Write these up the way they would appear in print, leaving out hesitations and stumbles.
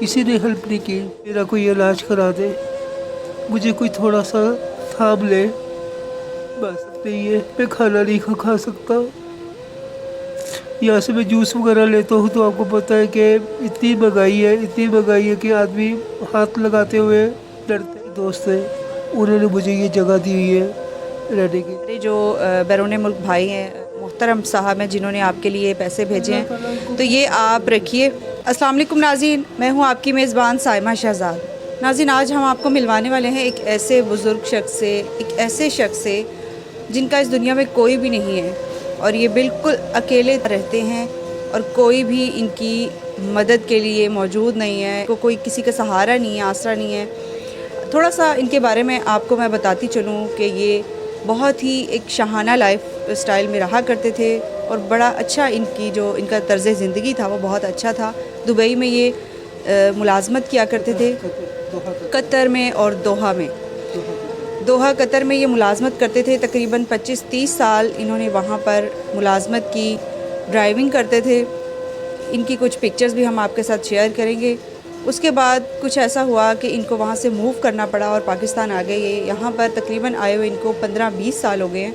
किसी ने हेल्प नहीं की। मेरा कोई इलाज करा दे, मुझे कोई थोड़ा सा थाम ले, बस नहीं है। मैं खाना नहीं खा सकता। यहाँ से मैं जूस वगैरह लेता हूँ तो आपको पता है कि इतनी महंगाई है कि आदमी हाथ लगाते हुए डरते हैं। दोस्त हैं, उन्होंने मुझे ये जगह दी हुई है रहने की। मेरे जो बैरून मुल्क भाई हैं, मोहतरम साहब हैं, जिन्होंने आपके लिए पैसे भेजे हैं, तो ये आप रखिए। अस्सलाम वालेकुम नाज़रीन, मैं हूँ आपकी मेज़बान साइमा शहजाद। नाज़रीन, आज हम आपको मिलवाने वाले हैं एक ऐसे बुज़ुर्ग शख्स से, एक ऐसे शख्स से जिनका इस दुनिया में कोई भी नहीं है और ये बिल्कुल अकेले रहते हैं और कोई भी इनकी मदद के लिए मौजूद नहीं है, कोई किसी का सहारा नहीं है, आसरा नहीं है। थोड़ा सा इनके बारे में आपको मैं बताती चलूँ कि ये बहुत ही एक शाहाना लाइफ स्टाइल में रहा करते थे और बड़ा अच्छा इनका तर्ज़ ज़िंदगी था वो बहुत अच्छा था। दुबई में ये मुलाजमत किया करते थे, कतर में और दोहा कतर में ये मुलाजमत करते थे। तकरीबन 25-30 साल इन्होंने वहाँ पर मुलाजमत की, ड्राइविंग करते थे। इनकी कुछ पिक्चर्स भी हम आपके साथ शेयर करेंगे। उसके बाद कुछ ऐसा हुआ कि इनको वहाँ से मूव करना पड़ा और पाकिस्तान आ गए। ये यहाँ पर तकरीबन आए हुए इनको 15-20 साल हो गए हैं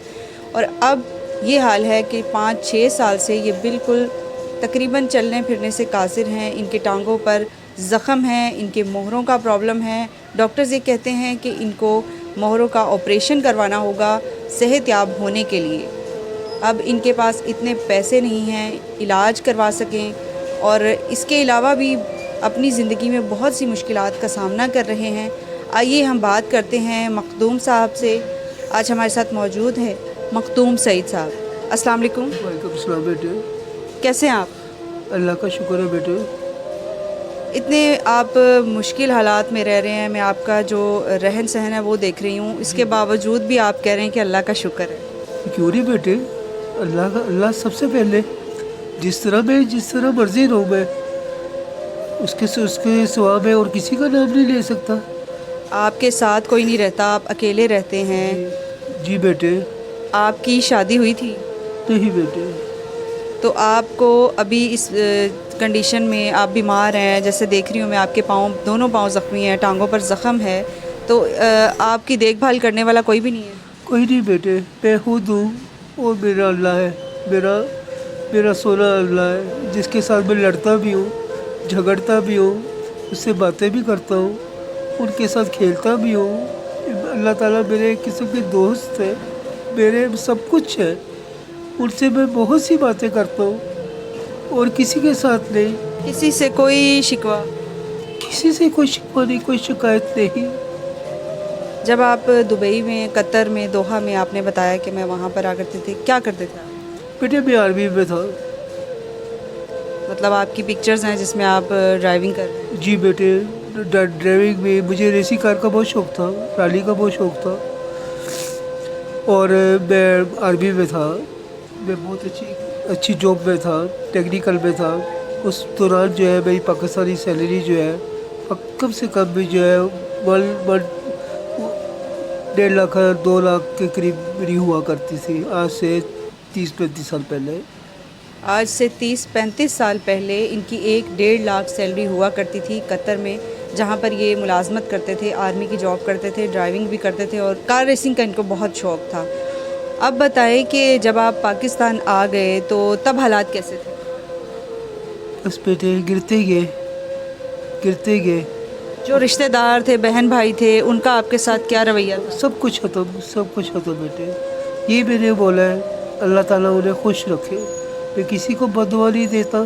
और अब ये हाल है कि 5-6 साल से ये बिल्कुल तकरीबन चलने फिरने से कासिर हैं। इनके टांगों पर ज़ख़म हैं, इनके मोहरों का प्रॉब्लम है। डॉक्टर्स ये कहते हैं कि इनको मोहरों का ऑपरेशन करवाना होगा सेहतयाब होने के लिए। अब इनके पास इतने पैसे नहीं हैं इलाज करवा सकें और इसके अलावा भी अपनी ज़िंदगी में बहुत सी मुश्किलात का सामना कर रहे हैं। आइए हम बात करते हैं मखदूम साहब से। आज हमारे साथ मौजूद है मखदूम सईद साहब। अस्सलाम वालेकुम। वालेकुम अस्सलाम बेटे। कैसे हैं आप? अल्लाह का शुक्र है बेटे। इतने आप मुश्किल हालात में रह रहे हैं, मैं आपका जो रहन सहन है वो देख रही हूँ, इसके बावजूद भी आप कह रहे हैं कि अल्लाह का शुक्र है। क्यों नहीं बेटे, अल्लाह सबसे पहले। जिस तरह मर्जी रहूँ मैं, उसके सिवा मैं और किसी का नाम नहीं ले सकता। आपके साथ कोई नहीं रहता, आप अकेले रहते हैं। जी बेटे। आपकी शादी हुई थी? नहीं बेटे। तो आपको अभी इस कंडीशन में आप बीमार हैं, जैसे देख रही हूँ मैं, आपके दोनों पाँव ज़ख्मी हैं, टांगों पर ज़ख़म है, तो आपकी देखभाल करने वाला कोई भी नहीं है? कोई नहीं बेटे, मैं खुद हूँ और मेरा अल्लाह है। मेरा सोना अल्लाह है, जिसके साथ मैं लड़ता भी हूँ, झगड़ता भी हूँ, उससे बातें भी करता हूँ, उनके साथ खेलता भी हूँ। अल्लाह ताला मेरे किस्म के दोस्त है, मेरे सब कुछ है। उनसे मैं बहुत सी बातें करता हूँ और किसी के साथ नहीं। किसी से कोई शिकवा? किसी से कोई शिकवा नहीं, कोई शिकायत नहीं। जब आप दुबई में, कतर में, दोहा में, आपने बताया कि मैं वहाँ पर आ करते थे, क्या करते थे आप? बेटे मैं आर्मी में था। मतलब आपकी पिक्चर्स हैं जिसमें आप ड्राइविंग कर रहे हैं? जी बेटे, ड्राइविंग में मुझे रेसी कार का बहुत शौक़ था, रैली का बहुत शौक़ था और मैं आर्मी में था। मैं बहुत अच्छी जॉब में था, टेक्निकल में था। उस दौरान जो है मेरी पाकिस्तानी सैलरी जो है कम से कम भी जो है 1.5 लाख 2 लाख के करीब मेरी हुआ करती थी। आज से 30-35 साल पहले। आज से 30-35 साल पहले इनकी 1-1.5 लाख सैलरी हुआ करती थी कतर में, जहाँ पर ये मुलाजमत करते थे, आर्मी की जॉब करते थे, ड्राइविंग भी करते थे और कार रेसिंग का इनको बहुत शौक़ था। अब बताएं कि जब आप पाकिस्तान आ गए तो तब हालात कैसे थे? बस बेटे गिरते गए। जो रिश्तेदार थे, बहन भाई थे, उनका आपके साथ क्या रवैया था? सब कुछ खत्म बेटे। ये मैंने बोला है, अल्लाह ताला उन्हें खुश रखे। मैं किसी को बददुआ नहीं देता,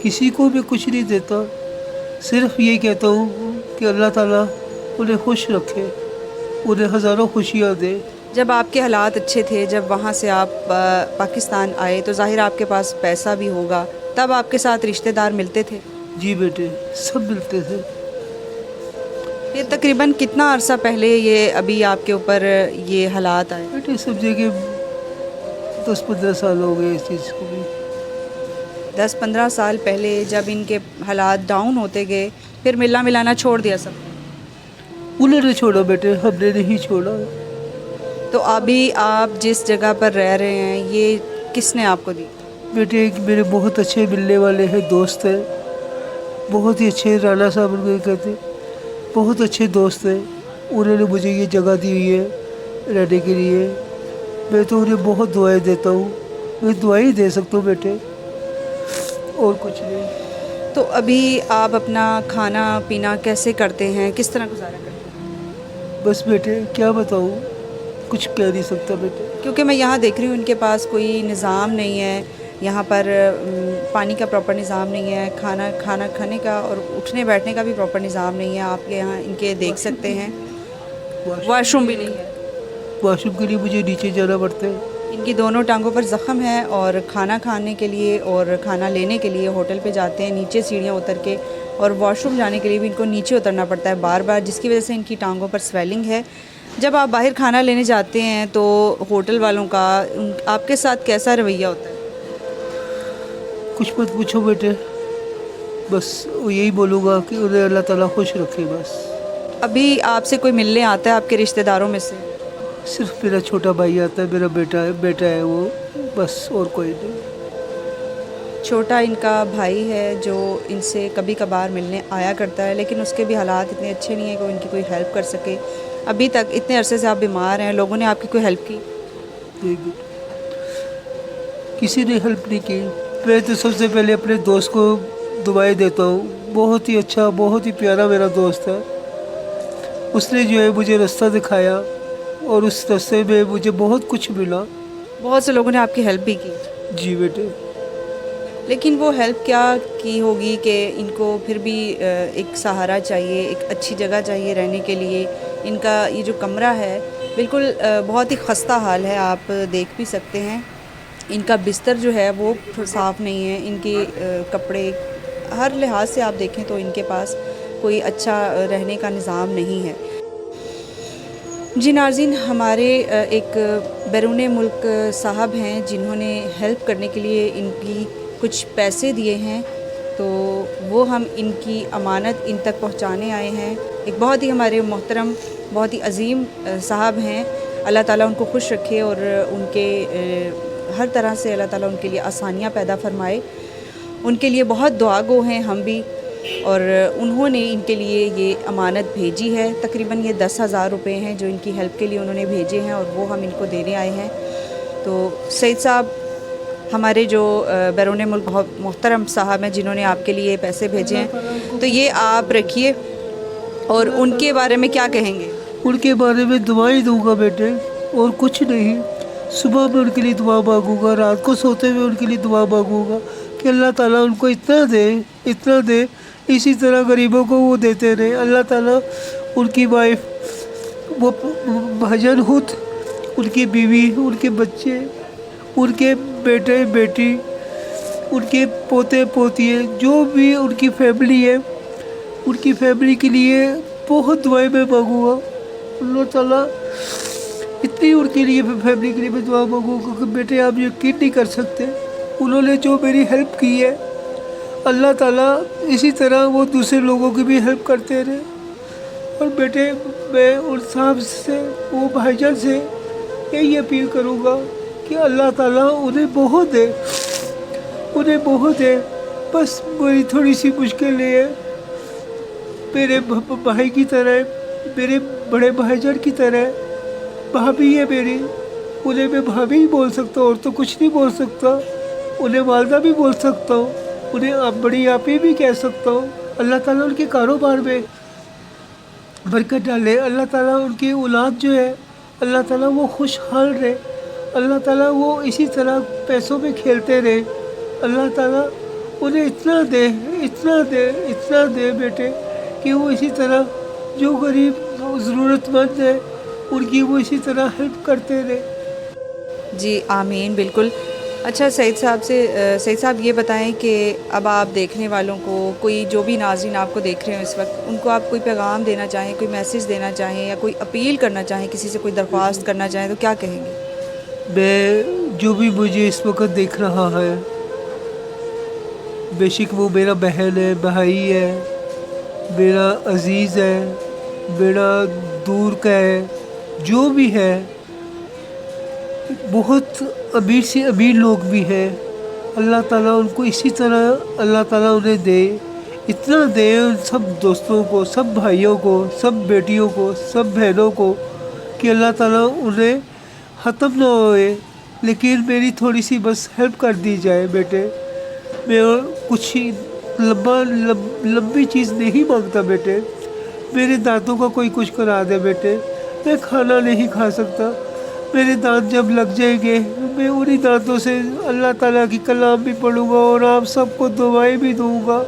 किसी को भी कुछ नहीं देता, सिर्फ ये कहता हूँ कि अल्लाह ताला उन्हें खुश रखे, उन्हें हज़ारों खुशियाँ दे। जब आपके हालात अच्छे थे, जब वहाँ से आप पाकिस्तान आए तो ज़ाहिर आपके पास पैसा भी होगा, तब आपके साथ रिश्तेदार मिलते थे? जी बेटे, सब मिलते थे। ये तकरीबन कितना अरसा पहले ये अभी आपके ऊपर ये हालात आए? बेटे समझे कि 10-15 साल हो गए इस चीज़ को भी। 10-15 साल पहले जब इनके हालात डाउन होते गए, फिर मिलना मिलाना छोड़ दिया सब? उन्होंने छोड़ा बेटे, हमने नहीं छोड़ा। तो अभी आप जिस जगह पर रह रहे हैं, ये किसने आपको दी? बेटे एक मेरे बहुत अच्छे मिलने वाले हैं दोस्त हैं, بہت ہی اچھے رانا صاحب ان کو کہتے بہت اچھے دوست ہیں. انہوں نے مجھے یہ جگہ دی ہوئی ہے رہنے کے لیے. میں تو انہیں بہت دعائیں دیتا ہوں. میں دعائیں ہی دے سکتا ہوں بیٹے, اور کچھ نہیں. تو ابھی آپ اپنا کھانا پینا کیسے کرتے ہیں, کس طرح گزارا کرتے ہیں؟ بس بیٹے کیا بتاؤں, کچھ کہہ نہیں سکتا بیٹے. کیونکہ میں یہاں دیکھ رہی ہوں ان کے پاس کوئی نظام نہیں ہے یہاں پر, پانی کا پراپر نظام نہیں ہے, کھانا کھانے کا اور اٹھنے بیٹھنے کا بھی پراپر نظام نہیں ہے. آپ یہاں ان کے دیکھ سکتے ہیں واش روم بھی نہیں ہے. واش روم کے لیے مجھے نیچے جانا پڑتا ہے. ان کی دونوں ٹانگوں پر زخم ہے اور کھانا کھانے کے لیے اور کھانا لینے کے لیے ہوٹل پہ جاتے ہیں نیچے سیڑھیاں اتر کے, اور واش روم جانے کے لیے بھی ان کو نیچے اترنا پڑتا ہے بار بار, جس کی وجہ سے ان کی ٹانگوں پر سویلنگ ہے. جب آپ باہر کھانا لینے جاتے ہیں تو ہوٹل والوں کا آپ کے ساتھ کیسا رویہ ہوتا ہے؟ کچھ مت پوچھو بیٹے, بس یہی بولوں گا کہ انہیں اللہ تعالیٰ خوش رکھے بس. ابھی آپ سے کوئی ملنے آتا ہے آپ کے رشتہ داروں میں سے؟ صرف میرا چھوٹا بھائی آتا ہے, میرا بیٹا ہے وہ, بس اور کوئی نہیں. چھوٹا ان کا بھائی ہے جو ان سے کبھی کبھار ملنے آیا کرتا ہے, لیکن اس کے بھی حالات اتنے اچھے نہیں ہیں کہ وہ ان کی کوئی ہیلپ کر سکے. ابھی تک اتنے عرصے سے آپ بیمار ہیں, لوگوں نے آپ کی کوئی ہیلپ کی؟ کسی نے ہیلپ نہیں کی. میں تو سب سے پہلے اپنے دوست کو دعائیں دیتا ہوں. بہت ہی اچھا, بہت ہی پیارا میرا دوست ہے. اس نے جو ہے مجھے راستہ دکھایا اور اس راستے میں مجھے بہت کچھ ملا. بہت سے لوگوں نے آپ کی ہیلپ بھی کی. جی بیٹے. لیکن وہ ہیلپ کیا کی ہوگی کہ ان کو پھر بھی ایک سہارا چاہیے, ایک اچھی جگہ چاہیے رہنے کے لیے. ان کا یہ جو کمرہ ہے بالکل بہت ہی خستہ حال ہے, آپ دیکھ بھی سکتے ہیں. ان کا بستر جو ہے وہ صاف نہیں ہے, ان کے کپڑے ہر لحاظ سے آپ دیکھیں تو ان کے پاس کوئی اچھا رہنے کا نظام نہیں ہے. جی ناظرین, ہمارے ایک بیرون ملک صاحب ہیں جنہوں نے ہیلپ کرنے کے لیے ان کی کچھ پیسے دیے ہیں, تو وہ ہم ان کی امانت ان تک پہنچانے آئے ہیں. ایک بہت ہی ہمارے محترم, بہت ہی عظیم صاحب ہیں. اللہ تعالیٰ ان کو خوش رکھے اور ان کے ہر طرح سے اللہ تعالیٰ ان کے لیے آسانیاں پیدا فرمائے. ان کے لیے بہت دعا گو ہیں ہم بھی, اور انہوں نے ان کے لیے یہ امانت بھیجی ہے. تقریباً یہ 10,000 روپے ہیں جو ان کی ہیلپ کے لیے انہوں نے بھیجے ہیں, اور وہ ہم ان کو دینے آئے ہیں. تو سعید صاحب ہمارے جو بیرون ملک بہت محترم صاحب ہیں جنہوں نے آپ کے لیے پیسے بھیجے ہیں, تو یہ آپ رکھیے. اور ان کے بارے میں کیا کہیں گے؟ ان کے بارے میں دعائیں دوں گا بیٹے, اور کچھ نہیں. صبح میں ان کے لیے دعا مانگوں گا, رات کو سوتے ہوئے ان کے لیے دعا مانگوں گا کہ اللہ تعالیٰ ان کو اتنا دے. اسی طرح غریبوں کو وہ دیتے رہے. اللہ تعالیٰ ان کی وائف, وہ بھجن خود, ان کی بیوی, ان کے بچے, ان کے بیٹے بیٹی, ان کے پوتے پوتیے, جو بھی ان کی فیملی ہے, ان کی فیملی کے لیے بہت دعائیں میں مانگوں گا. اللہ تعالیٰ اتنی ان کے لیے فیملی کے لیے میں دعا مانگوں گا کہ بیٹے آپ یقین نہیں کر سکتے انہوں نے جو میری ہیلپ کی ہے. اللہ تعالیٰ اسی طرح وہ دوسرے لوگوں کی بھی ہیلپ کرتے رہے. اور بیٹے میں ان صاحب سے, وہ بھائی جان سے یہی اپیل کروں گا کہ اللہ تعالیٰ انہیں بہت دے. بس میری تھوڑی سی مشکل یہ ہے, میرے بھائی کی طرح, میرے بڑے بھائی جان کی طرح بھابھی ہے میری, انہیں میں بھابھی ہی بول سکتا ہوں اور تو کچھ نہیں بول سکتا. انہیں والدہ بھی بول سکتا ہوں, انہیں بڑی آپی بھی کہہ سکتا ہوں. اللہ تعالیٰ ان کے کاروبار میں برکت ڈالے. اللہ تعالیٰ ان کی اولاد جو ہے, اللہ تعالیٰ وہ خوشحال رہے. اللہ تعالیٰ وہ اسی طرح پیسوں میں کھیلتے رہے. اللہ تعالیٰ انہیں اتنا دے بیٹے کہ وہ اسی طرح جو غریب ضرورت مند ہے ان کی وہ اسی طرح ہیلپ کرتے رہے. جی آمین, بالکل. اچھا سعید صاحب یہ بتائیں کہ اب آپ دیکھنے والوں کو, کوئی جو بھی ناظرین آپ کو دیکھ رہے ہیں اس وقت, ان کو آپ کوئی پیغام دینا چاہیں, کوئی میسیج دینا چاہیں, یا کوئی اپیل کرنا چاہیں, کسی سے کوئی درخواست کرنا چاہیں, تو کیا کہیں گے؟ میں جو بھی مجھے اس وقت دیکھ رہا ہے, بے شک وہ میرا بہن ہے, بھائی ہے, میرا عزیز ہے, میرا دور کا ہے, جو بھی ہے, بہت امیر سے امیر لوگ بھی ہیں. اللہ تعالیٰ ان کو اسی طرح اللہ تعالیٰ انہیں دے, इतना दे उन सब दोस्तों को, सब भाइयों को, सब बेटियों को, सब बहनों को कि अल्लाह ताला उन्हें ख़त्म ना होए, लेकिन मेरी थोड़ी सी बस हेल्प कर दी जाए बेटे। मैं कुछ ही लंबी चीज़ नहीं मांगता बेटे। मेरे दांतों का कोई कुछ करा दे बेटे। मैं खाना नहीं खा सकता। मेरे दांत जब लग जाएंगे मैं उन्हीं दांतों से अल्लाह ताला की कलाम भी पढ़ूंगा और आप सबको दुआएं भी दूंगा।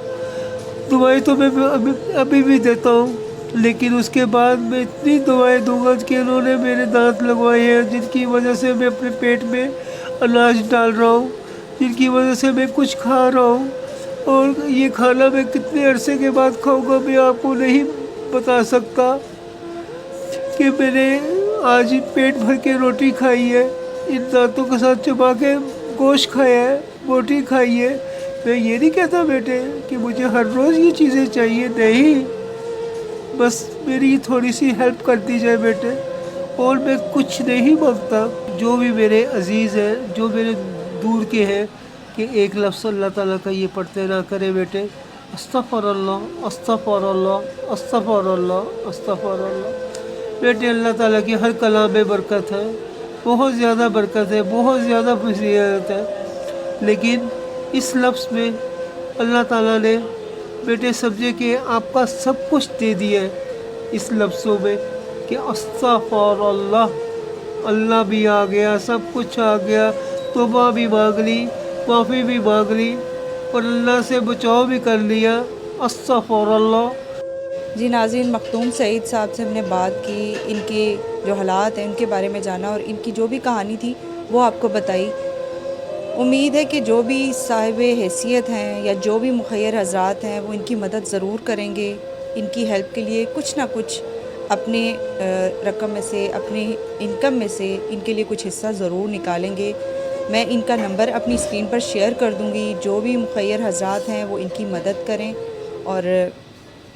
दुआएं तो मैं अभी भी देता हूँ, लेकिन उसके बाद मैं इतनी दुआएं दूंगा कि उन्होंने मेरे दांत लगवाए हैं, जिनकी वजह से मैं अपने पेट में अनाज डाल रहा हूँ, जिनकी वजह से मैं कुछ खा रहा हूँ। और ये खाना मैं कितने अरसे के बाद खाऊंगा मैं आपको नहीं बता सकता कि मैंने आज पेट भर के रोटी खाई है, इन दांतों के साथ चबा के गोश्त खाया है, रोटी खाई है। मैं ये नहीं कहता बेटे कि मुझे हर रोज़ ये चीज़ें चाहिए, नहीं, बस मेरी थोड़ी सी हेल्प कर दी जाए बेटे, और मैं कुछ नहीं मांगता। जो भी मेरे अजीज़ हैं, जो मेरे दूर के हैं, कि एक लफ्ज़ अल्लाह ताला का ये पढ़ते ना करें बेटे, अस्तग़फिरुल्लाह अस्तग़फिरुल्लाह अस्तग़फिरुल्लाह अस्तग़फिरुल्लाह। बेटे अल्लाह ताला की हर कलाम में बरकत है, बहुत ज़्यादा बरकत है, बहुत ज़्यादा फजीलत है, लेकिन इस लफ्ज़ में अल्लाह ताला ने बेटे समझे कि आपका सब कुछ दे दिया है इस लफ्ज़ों में कि अस्तग़फिरुल्लाह। अल्लाह भी आ गया, सब कुछ आ गया, तौबा भी मांग ली, माफ़ी भी मांग ली और अल्लाह से बचाव भी कर लिया। अस्तग़फिरुल्लाह। जी नाज़रीन, मखदूम सईद साहब से हमने बात की, इनके जो हालात हैं उनके बारे में जाना और इनकी जो भी कहानी थी वो आपको बताई। उम्मीद है कि जो भी साहिब हैसियत हैं या जो भी मुखय्यर हज़रात हैं वो इनकी मदद ज़रूर करेंगे, इनकी हेल्प के लिए कुछ ना कुछ अपने रकम में से, अपनी इनकम में से इनके लिए कुछ हिस्सा ज़रूर निकालेंगे। मैं इनका नंबर अपनी स्क्रीन पर शेयर कर दूंगी। जो भी मुखय्यर हज़रात हैं वो इनकी मदद करें और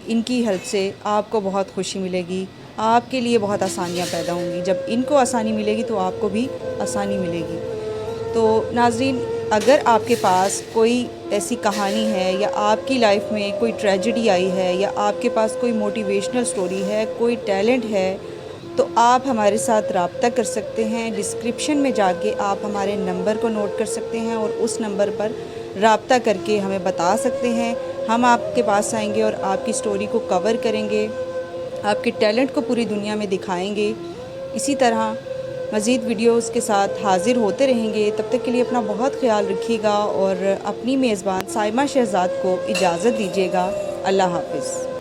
इनकी हेल्प से आपको बहुत खुशी मिलेगी, आपके लिए बहुत आसानियाँ पैदा होंगी। जब इनको आसानी मिलेगी तो आपको भी आसानी मिलेगी। तो नाज़रीन, अगर आपके पास कोई ऐसी कहानी है या आपकी लाइफ में कोई ट्रेजेडी आई है या आपके पास कोई मोटिवेशनल स्टोरी है, कोई टैलेंट है, तो आप हमारे साथ रब्ता कर सकते हैं। डिस्क्रिप्शन में जाके आप हमारे नंबर को नोट कर सकते हैं और उस नंबर पर रब्ता करके हमें बता सकते हैं। हम आपके पास आएंगे और आपकी स्टोरी को कवर करेंगे, आपके टैलेंट को पूरी दुनिया में दिखाएंगे। इसी तरह मज़ीद वीडियोस के साथ हाज़िर होते रहेंगे। तब तक के लिए अपना बहुत ख्याल रखिएगा और अपनी मेज़बान साइमा शहज़ाद को इजाज़त दीजिएगा। अल्लाह हाफ़िज़।